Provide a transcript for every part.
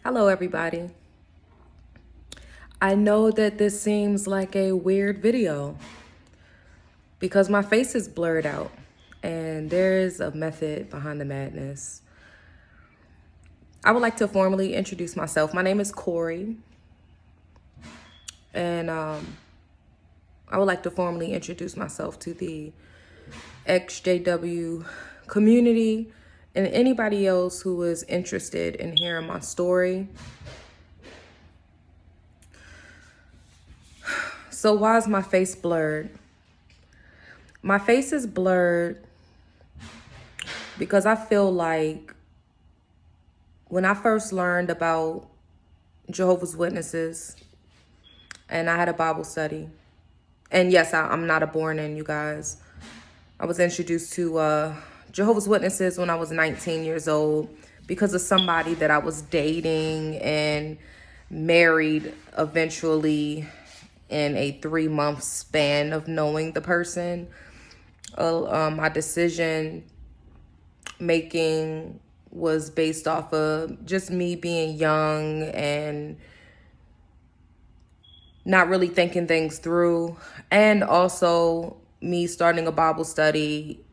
Hello, everybody. I know that this seems like a weird video because my face is blurred out and there is a method behind the madness. I would like to formally introduce myself. My name is Corey, and I would like to formally introduce myself to the ExJw community and anybody else who is interested in hearing my story. So why is my face blurred? My face is blurred because I feel like when I first learned about Jehovah's Witnesses and I had a Bible study, and yes, I'm not a born-in, you guys. I was introduced to Jehovah's Witnesses when I was 19 years old because of somebody that I was dating and married eventually in a 3-month span of knowing the person. My decision making was based off of just me being young and not really thinking things through, and also me starting a Bible study.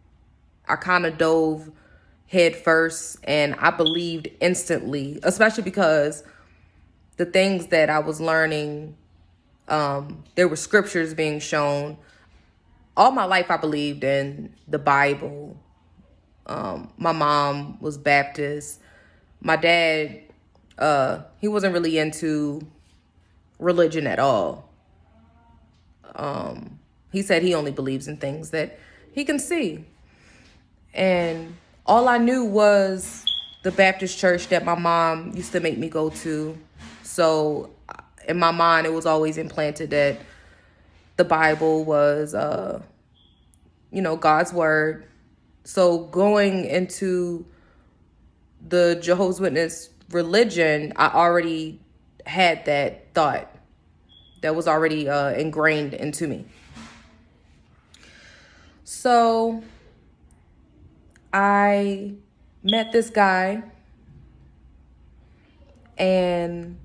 I kind of dove head first and I believed instantly, especially because the things that I was learning, there were scriptures being shown. All my life I believed in the Bible. My mom was Baptist. My dad, he wasn't really into religion at all. He said he only believes in things that he can see. And all I knew was the Baptist church that my mom used to make me go to. So in my mind, it was always implanted that the Bible was, God's word. So going into the Jehovah's Witness religion, I already had that thought that was already ingrained into me. So I met this guy and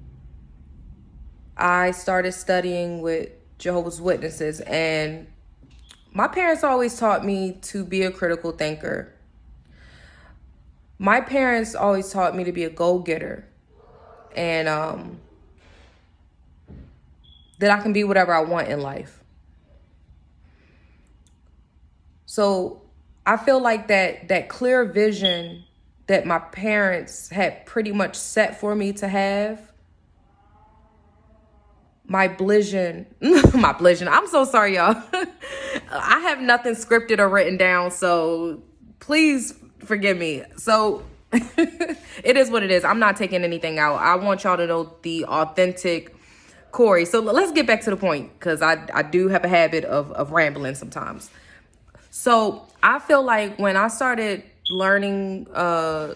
I started studying with Jehovah's Witnesses, and my parents always taught me to be a critical thinker. My parents always taught me to be a go-getter, and that I can be whatever I want in life. So I feel like that clear vision that my parents had pretty much set for me to have, my blizzard, I'm so sorry, y'all. I have nothing scripted or written down, so please forgive me. So it is what it is. I'm not taking anything out. I want y'all to know the authentic Corey. So let's get back to the point, because I do have a habit of rambling sometimes. So I feel like when I started learning, having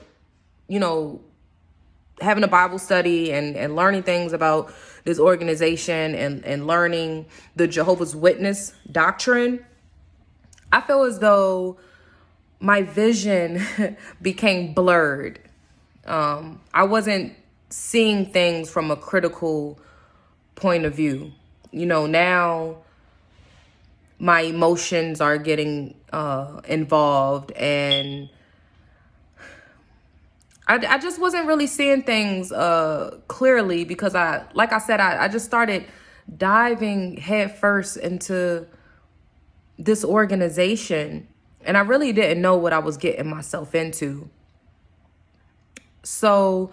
a Bible study and learning things about this organization and learning the Jehovah's Witness doctrine, I feel as though my vision became blurred. I wasn't seeing things from a critical point of view. Now my emotions are getting involved, and I just wasn't really seeing things clearly because I just started diving headfirst into this organization, and I really didn't know what I was getting myself into. So,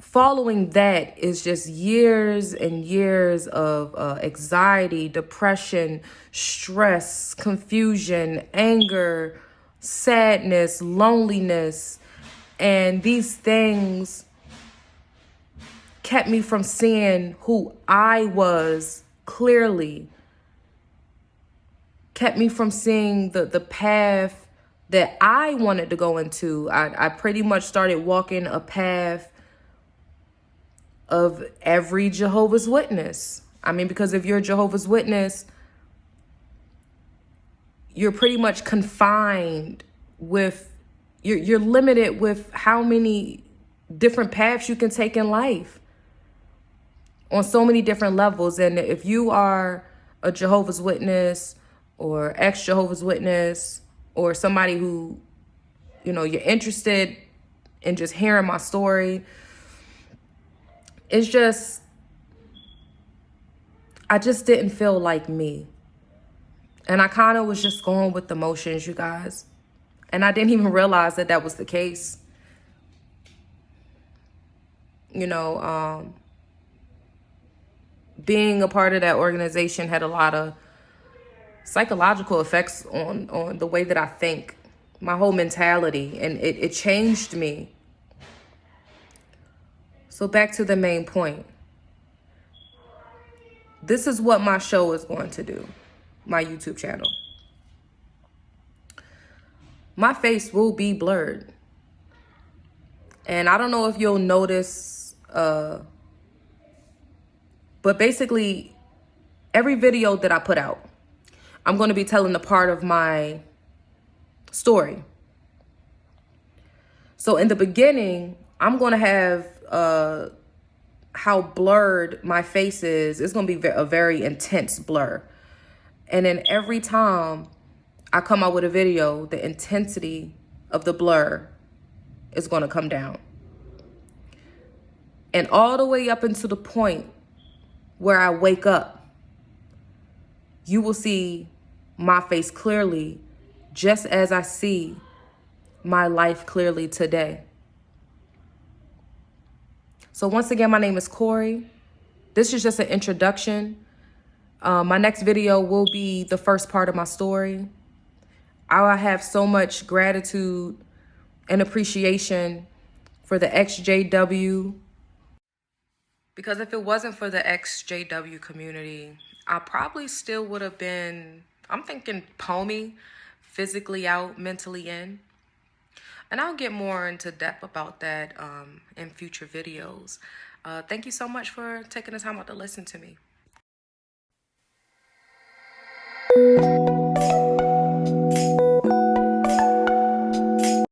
following that is just years and years of anxiety, depression, stress, confusion, anger, sadness, loneliness. And these things kept me from seeing who I was clearly, kept me from seeing the path that I wanted to go into. I pretty much started walking a path of every Jehovah's Witness. I mean, because if you're a Jehovah's Witness, you're pretty much confined with, you're limited with how many different paths you can take in life on so many different levels. And if you are a Jehovah's Witness or ex-Jehovah's Witness, or somebody who, you're interested in just hearing my story, it's just, I just didn't feel like me. And I kind of was just going with the motions, you guys. And I didn't even realize that that was the case. Being a part of that organization had a lot of psychological effects on the way that I think, my whole mentality, and it changed me. So back to the main point. This is what my show is going to do, my YouTube channel. My face will be blurred. And I don't know if you'll notice, but basically every video that I put out, I'm going to be telling a part of my story. So in the beginning, I'm going to have how blurred my face is. It's going to be a very intense blur. And then every time I come out with a video, the intensity of the blur is going to come down. And all the way up until the point where I wake up, you will see my face clearly, just as I see my life clearly today. So once again, my name is Corey. This is just an introduction. My next video will be the first part of my story. I have so much gratitude and appreciation for the ExJw. Because if it wasn't for the ExJw community, I probably still would have been, I'm thinking, pony, physically out, mentally in. And I'll get more into depth about that in future videos. Thank you so much for taking the time out to listen to me.